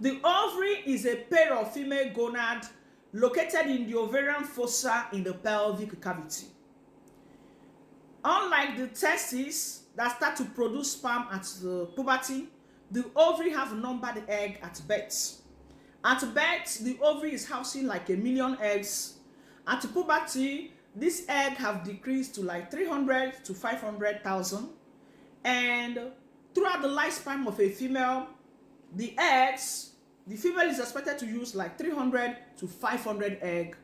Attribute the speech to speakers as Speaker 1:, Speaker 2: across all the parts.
Speaker 1: The ovary is a pair of female gonad located in the ovarian fossa in the pelvic cavity. Unlike the testes that start to produce sperm at the puberty, the ovary have numbered egg at birth. At birth, the ovary is housing like 1 million eggs. At puberty, these eggs have decreased to like 300 to 500,000. And throughout the lifespan of a female, the female is expected to use like 300 to 500 egg.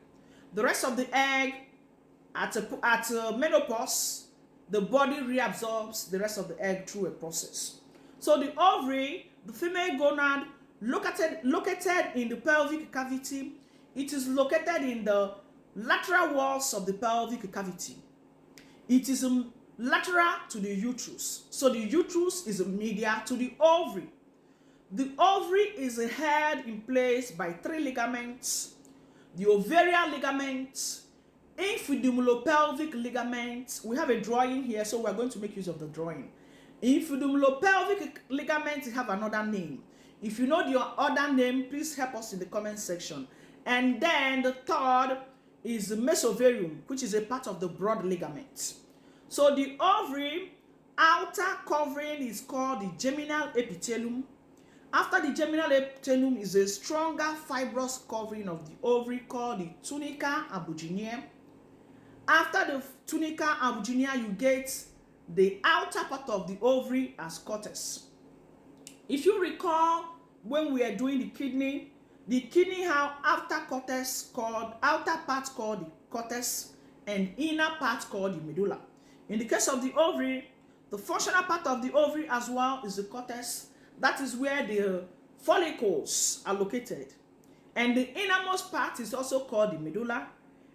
Speaker 1: The rest of the egg, at menopause, the body reabsorbs the rest of the egg through a process. So the ovary, the female gonad, located in the pelvic cavity, it is located in the lateral walls of the pelvic cavity. It is lateral to the uterus. So the uterus is medial to the ovary. The ovary is held in place by 3 ligaments: the ovarian ligament, infundibulopelvic ligament. We have a drawing here, so we're going to make use of the drawing. Infundibulopelvic ligament have another name. If you know the other name, please help us in the comment section. And then the third is the mesovarium, which is a part of the broad ligament. So the ovary outer covering is called the germinal epithelium. After the germinal epithelium is a stronger fibrous covering of the ovary called the tunica albuginea. After the tunica albuginea, you get the outer part of the ovary as cortex. If you recall, when we are doing the kidney have outer part called the cortex and inner part called the medulla. In the case of the ovary, the functional part of the ovary as well is the cortex. That is where the follicles are located. And the innermost part is also called the medulla.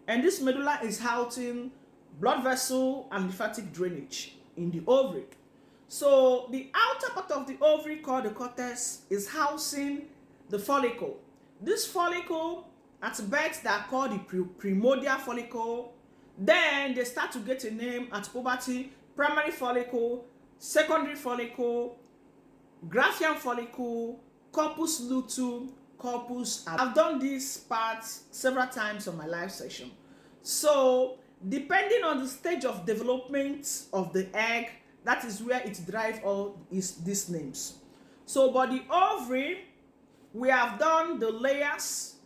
Speaker 1: And this medulla is housing blood vessel and lymphatic drainage in the ovary. So the outer part of the ovary called the cortex is housing the follicle. This follicle at birth they are called the primordial follicle. Then they start to get a name at puberty: primary follicle, secondary follicle, Graafian follicle, corpus luteum, corpus. I've done this part several times on my live session. So depending on the stage of development of the egg, that is where it derives all these names. So but the ovary, we have done the layers,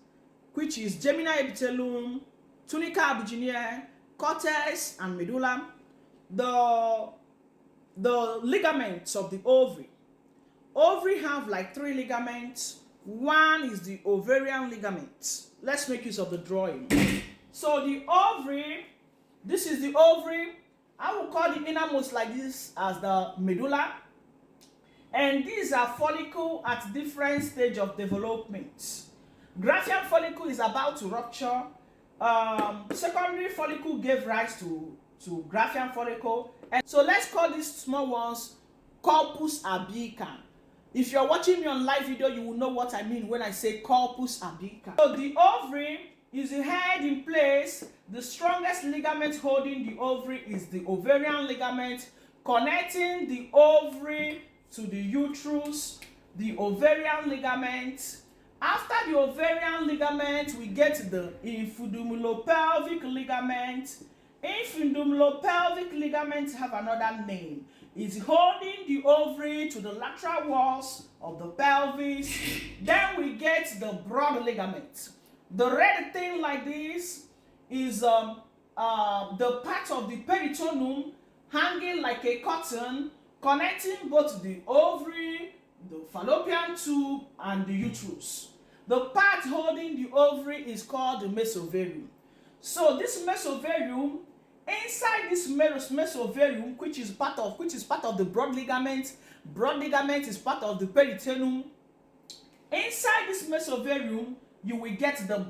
Speaker 1: which is germinal epithelium, tunica albuginea, cortex, and medulla. The ligaments of the ovary. Ovary have like 3 ligaments. One is the ovarian ligament. Let's make use of the drawing. So the ovary, this is the ovary. I will call the innermost like this as the medulla. And these are follicles at different stage of development. Graafian follicle is about to rupture. Secondary follicle gave rise to Graafian follicle. And so let's call these small ones corpus albicans. If you're watching me on live video, you will know what I mean when I say corpus albicans. So the ovary is held in place. The strongest ligament holding the ovary is the ovarian ligament, connecting the ovary to the uterus, the ovarian ligament. After the ovarian ligament, we get the infundibulopelvic ligament. Infundibulopelvic ligaments have another name. It's holding the ovary to the lateral walls of the pelvis. Then we get the broad ligament. The red thing like this is the part of the peritoneum hanging like a curtain, connecting both the ovary, the fallopian tube, and the uterus. The part holding the ovary is called the mesovarium. So this mesovarium, inside this mesovarium, which is part of the broad ligament is part of the peritoneum. Inside this mesovarium, you will get the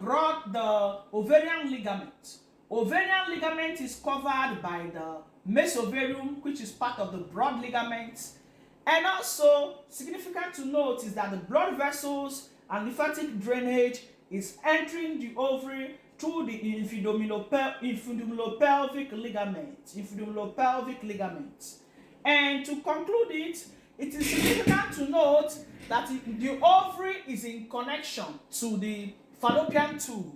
Speaker 1: ovarian ligament. Ovarian ligament is covered by the mesovarium, which is part of the broad ligament. And also significant to note is that the blood vessels and lymphatic drainage is entering the ovary through the infundibulopelvic ligament. And to conclude it, it is significant to note that the ovary is in connection to the fallopian tube.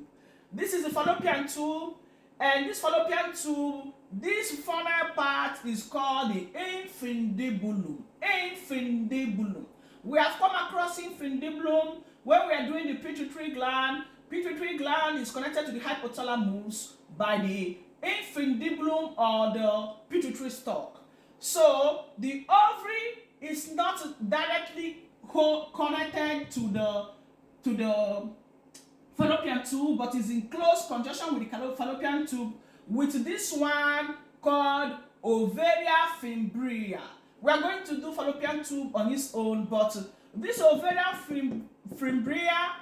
Speaker 1: This is the fallopian tube, and this fallopian tube, this funnel part is called the infundibulum. Infundibulum. We have come across infundibulum when we are doing the pituitary gland. Pituitary gland is connected to the hypothalamus by the infundibulum or the pituitary stalk. So the ovary is not directly connected to the fallopian tube, but is in close conjunction with the fallopian tube with this one called ovaria fimbria. We are going to do fallopian tube on its own, but this ovarian fimbria,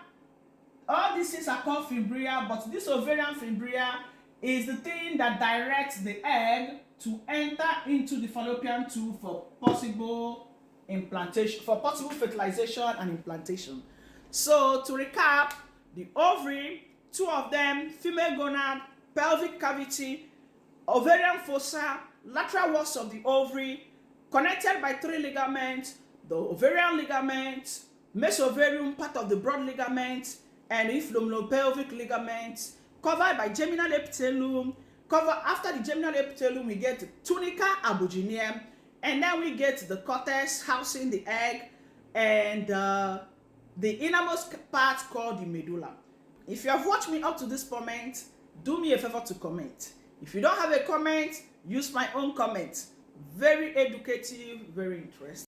Speaker 1: all these things are called fimbria, but this ovarian fimbria is the thing that directs the egg to enter into the fallopian tube for possible implantation, for possible fertilization and implantation. So to recap, the ovary, two of them, female gonad, pelvic cavity, ovarian fossa, lateral walls of the ovary, connected by 3 ligaments: the ovarian ligament, mesovarium, part of the broad ligament, and infundibulopelvic ligament, covered by germinal epithelium. After the germinal epithelium, we get tunica abogyneum, and then we get the cortex housing the egg, and the innermost part called the medulla. If you have watched me up to this point, do me a favor to comment. If you don't have a comment, use my own comment. Very educative, very interesting.